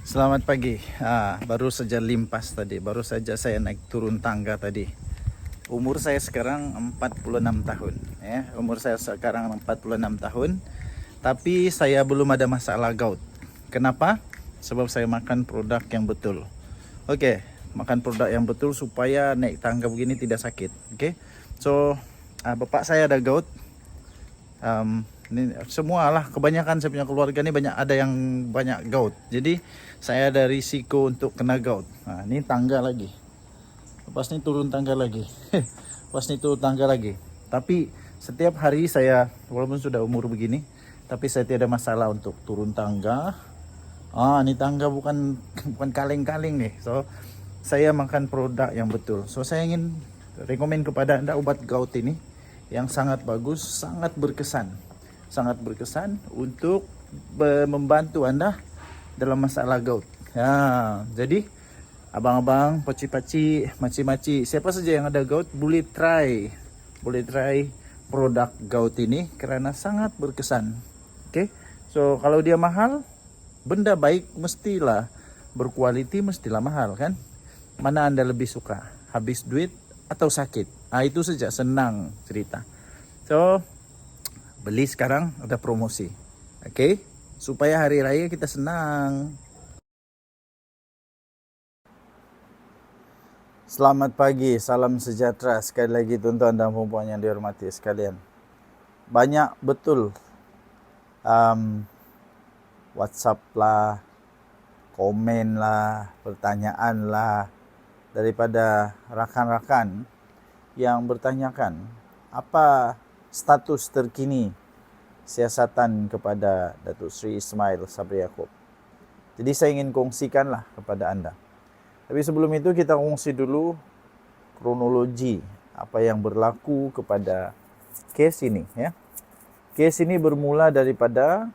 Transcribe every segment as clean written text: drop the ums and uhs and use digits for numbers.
Selamat pagi. Baru saja limpas tadi. Baru saja saya naik turun tangga tadi. Umur saya sekarang 46 tahun. Ya, umur saya sekarang 46 tahun. Tapi saya belum ada masalah gout. Kenapa? Sebab saya makan produk yang betul. Oke, makan produk yang betul supaya naik tangga begini tidak sakit. Oke. So, bapak saya ada gout. Ini semua lah, kebanyakan saya punya keluarga ini banyak ada yang banyak gout. Jadi saya ada risiko untuk kena gout. Ini tangga lagi. Lepas ini turun tangga lagi. Lepas ini turun tangga lagi. Tapi setiap hari saya, walaupun sudah umur begini, tapi saya tidak ada masalah untuk turun tangga. Ini tangga bukan bukan kaleng-kaleng nih. So saya makan produk yang betul. So saya ingin rekomen kepada Anda obat gout ini yang sangat bagus, sangat berkesan untuk membantu Anda dalam masalah gout. Jadi abang-abang, paci-paci, maci-maci, siapa saja yang ada gout boleh try produk gout ini karena sangat berkesan. Oke. So kalau dia mahal, benda baik mestilah berkualiti, mestilah mahal kan? Mana Anda lebih suka? Habis duit atau sakit? Itu saja, senang cerita. So beli sekarang, ada promosi. Oke? Supaya hari raya kita senang. Selamat pagi, salam sejahtera sekali lagi tuan-tuan dan puan-puan yang dihormati sekalian. Banyak betul WhatsApp lah, komen lah, pertanyaan lah daripada rakan-rakan yang bertanyakan apa status terkini siasatan kepada Datuk Seri Ismail Sabri Yaakob. Jadi saya ingin kongsikanlah kepada anda. Tapi sebelum itu kita kongsi dulu kronologi apa yang berlaku kepada kes ini ya. Kes ini bermula daripada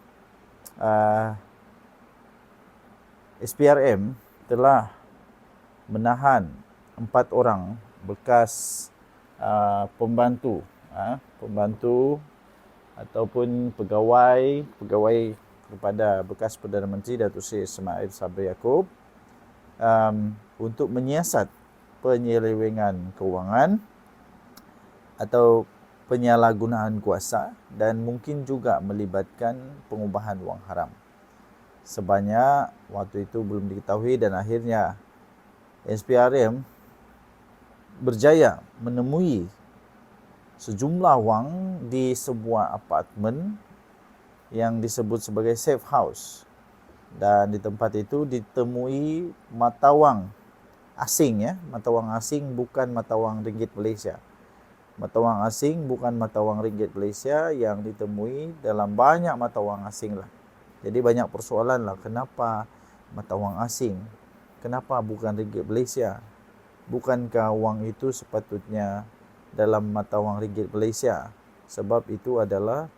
SPRM telah menahan 4 orang bekas pembantu ataupun pegawai kepada bekas Perdana Menteri Datuk Seri Ismail Sabri Yaakob untuk menyiasat penyelewengan kewangan atau penyalahgunaan kuasa dan mungkin juga melibatkan pengubahan wang haram. Sebanyak waktu itu belum diketahui dan akhirnya SPRM berjaya menemui sejumlah wang di sebuah apartmen yang disebut sebagai safe house. Dan di tempat itu ditemui mata wang asing ya, mata wang asing bukan mata wang ringgit Malaysia. Mata wang asing bukan mata wang ringgit Malaysia yang ditemui dalam banyak mata wang asing lah. Jadi banyak persoalan lah, kenapa mata wang asing? Kenapa bukan ringgit Malaysia? Bukankah wang itu sepatutnya dalam mata wang ringgit Malaysia? Sebab itu adalah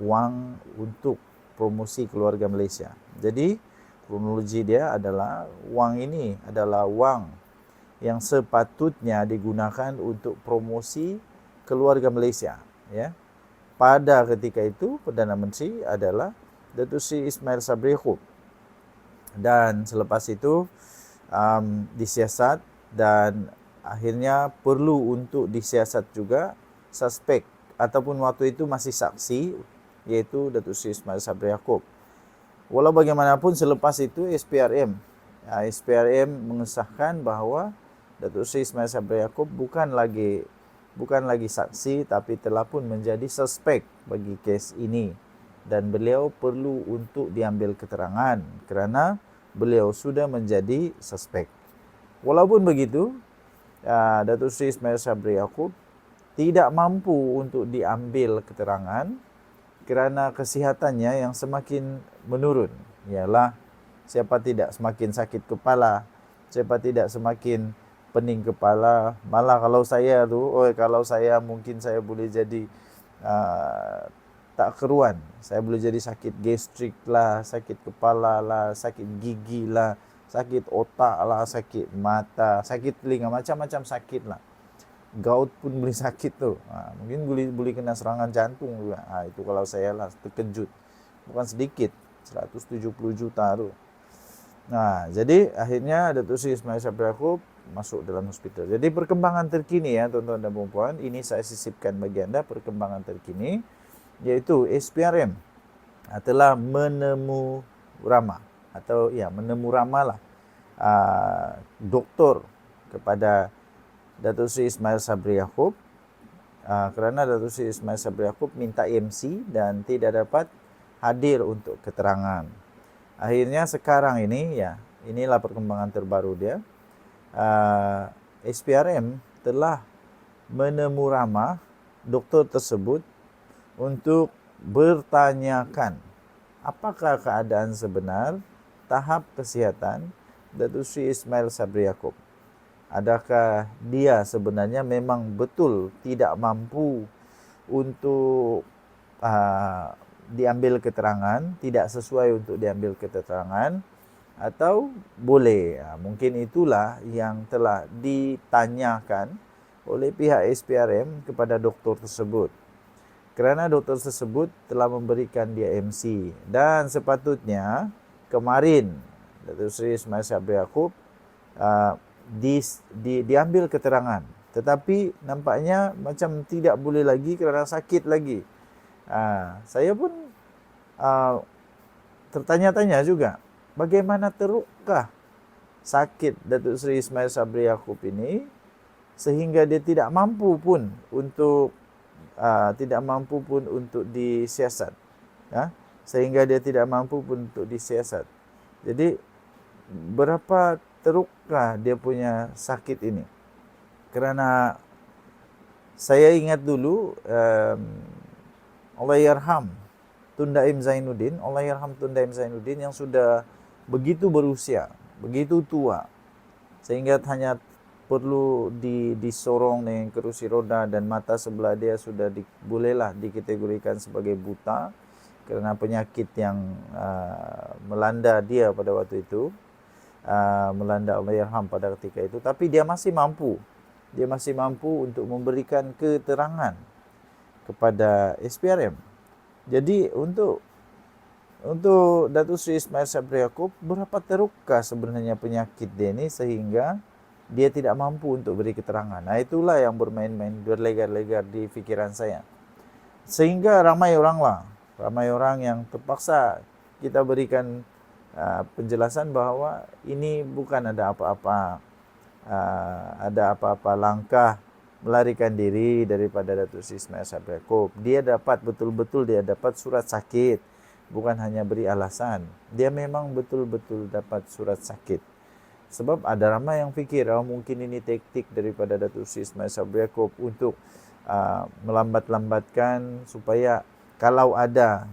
wang untuk promosi keluarga Malaysia. Jadi kronologi dia adalah wang ini adalah wang yang sepatutnya digunakan untuk promosi keluarga Malaysia ya. Pada ketika itu Perdana Menteri adalah Datuk Seri Ismail Sabri Yaakob. Dan selepas itu disiasat dan akhirnya perlu untuk disiasat juga suspek ataupun waktu itu masih saksi, yaitu Datuk Seri Ismail Sabri Yaakob. Walau bagaimanapun selepas itu SPRM mengesahkan bahawa Datuk Seri Ismail Sabri Yaakob bukan lagi saksi tapi telah pun menjadi suspek bagi kes ini dan beliau perlu untuk diambil keterangan kerana beliau sudah menjadi suspek. Walaupun begitu, Datuk Seri Ismail Sabri Yaakob tidak mampu untuk diambil keterangan kerana kesihatannya yang semakin menurun. Ialah siapa tidak semakin sakit kepala, siapa tidak semakin pening kepala. Malah kalau saya mungkin saya boleh jadi tak keruan. Saya boleh jadi sakit gastrik lah, sakit kepala lah, sakit gigi lah, sakit otak lah, sakit mata, sakit telinga, macam-macam sakit lah. Gout pun boleh sakit tu. Mungkin boleh kena serangan jantung juga. Itu kalau saya lah terkejut. Bukan sedikit, 170 juta tu. Nah, jadi akhirnya Datuk Seri Ismail Sabri Yaakob masuk dalam hospital. Jadi perkembangan terkini ya tuan-tuan dan puan-puan, ini saya sisipkan bagi anda perkembangan terkini, yaitu SPRM telah menemu ramah atau ya menemu ramah lah doktor kepada Datuk Seri Ismail Sabri Yaakob kerana Datuk Seri Ismail Sabri Yaakob minta MC dan tidak dapat hadir untuk keterangan. Akhirnya sekarang ini ya, inilah perkembangan terbaru dia. SPRM telah menemu ramah doktor tersebut untuk bertanyakan apakah keadaan sebenar tahap kesihatan Datuk Seri Ismail Sabri Yaakob. Adakah dia sebenarnya memang betul tidak mampu untuk diambil keterangan, tidak sesuai untuk diambil keterangan, atau boleh. Mungkin itulah yang telah ditanyakan oleh pihak SPRM kepada doktor tersebut. Kerana doktor tersebut telah memberikan dia MC dan sepatutnya kemarin Datuk Seri Ismail Sabri Yaakob diambil keterangan, tetapi nampaknya macam tidak boleh lagi kerana sakit lagi. Saya pun tertanya-tanya juga, bagaimana terukkah sakit Datuk Seri Ismail Sabri Yaakob ini sehingga dia tidak mampu pun untuk disiasat, sehingga dia tidak mampu pun untuk disiasat. Jadi berapa terukkah dia punya sakit ini? Kerana saya ingat dulu Allahyarham Tun Daim Zainuddin yang sudah begitu berusia, begitu tua, sehingga hanya perlu disorong dengan kerusi roda dan mata sebelah dia sudah bolehlah dikategorikan sebagai buta kerana penyakit yang melanda dia pada waktu itu, melanda Allahyarham pada ketika itu. Tapi dia masih mampu untuk memberikan keterangan kepada SPRM. Jadi untuk Datuk Seri Ismail Sabri Yaakob, berapa terukkah sebenarnya penyakit dia ini sehingga dia tidak mampu untuk beri keterangan. Itulah yang berlegar-legar di fikiran saya. Sehingga ramai orang yang terpaksa kita berikan penjelasan bahawa ini bukan ada apa-apa langkah melarikan diri daripada Datuk Seri Ismail Sabri Yaakob. Dia betul-betul dapat surat sakit, bukan hanya beri alasan. Dia memang betul-betul dapat surat sakit. Sebab ada ramai yang fikir mungkin ini taktik daripada Datuk Seri Ismail Sabri Yaakob untuk melambat-lambatkan supaya kalau ada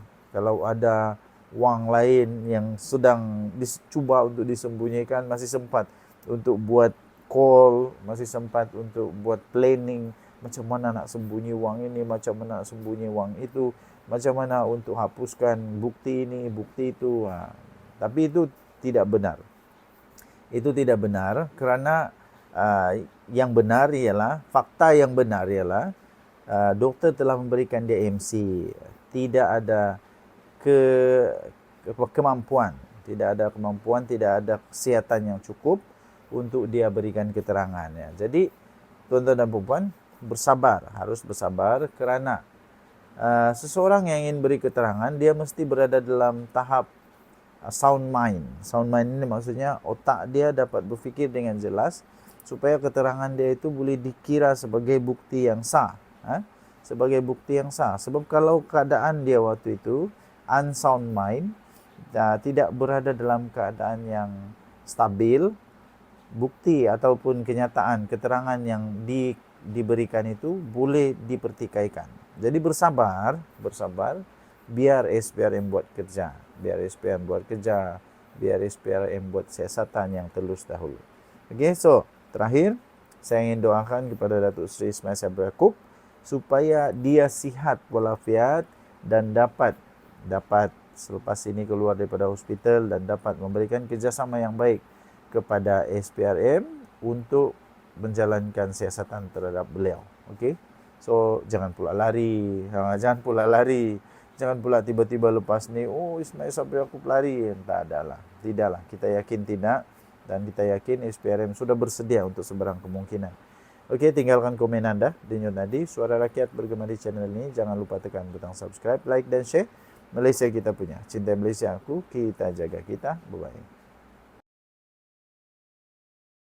wang lain yang sedang dicuba untuk disembunyikan, masih sempat untuk buat call, masih sempat untuk buat planning macam mana nak sembunyi wang ini, macam mana nak sembunyi wang itu, macam mana untuk hapuskan bukti ini, bukti itu. Tapi itu tidak benar. Itu tidak benar kerana fakta yang benar ialah doktor telah memberikan dia MC. Tidak ada kemampuan, tidak ada kesihatan yang cukup untuk dia berikan keterangan. Jadi tuan-tuan dan puan harus bersabar kerana seseorang yang ingin beri keterangan, dia mesti berada dalam tahap sound mind. Sound mind ini maksudnya otak dia dapat berfikir dengan jelas supaya keterangan dia itu boleh dikira sebagai bukti yang sah. Sebab kalau keadaan dia waktu itu unsound mind, tidak berada dalam keadaan yang stabil, bukti ataupun kenyataan keterangan yang diberikan itu boleh dipertikaikan. Jadi bersabar, biar SPRM buat kerja, biar SPRM buat siasatan yang telus dahulu. Okay, so terakhir saya ingin doakan kepada Datuk Seri Ismail Sabri Yaakob supaya dia sihat walafiat dan dapat selepas ini keluar daripada hospital dan dapat memberikan kerjasama yang baik kepada SPRM untuk menjalankan siasatan terhadap beliau. Okey. So jangan pula lari, Jangan pula tiba-tiba lepas ni, oh Ismail Sabri Yaakob lari. Tak adalah. Tidaklah. Kita yakin tidak. Dan kita yakin SPRM sudah bersedia untuk seberang kemungkinan. Oke, tinggalkan komen Anda. Denyut Nadi, Suara Rakyat bergema di channel ini. Jangan lupa tekan butang subscribe, like dan share. Malaysia kita punya. Cinta Malaysia aku, kita jaga kita. Bye-bye.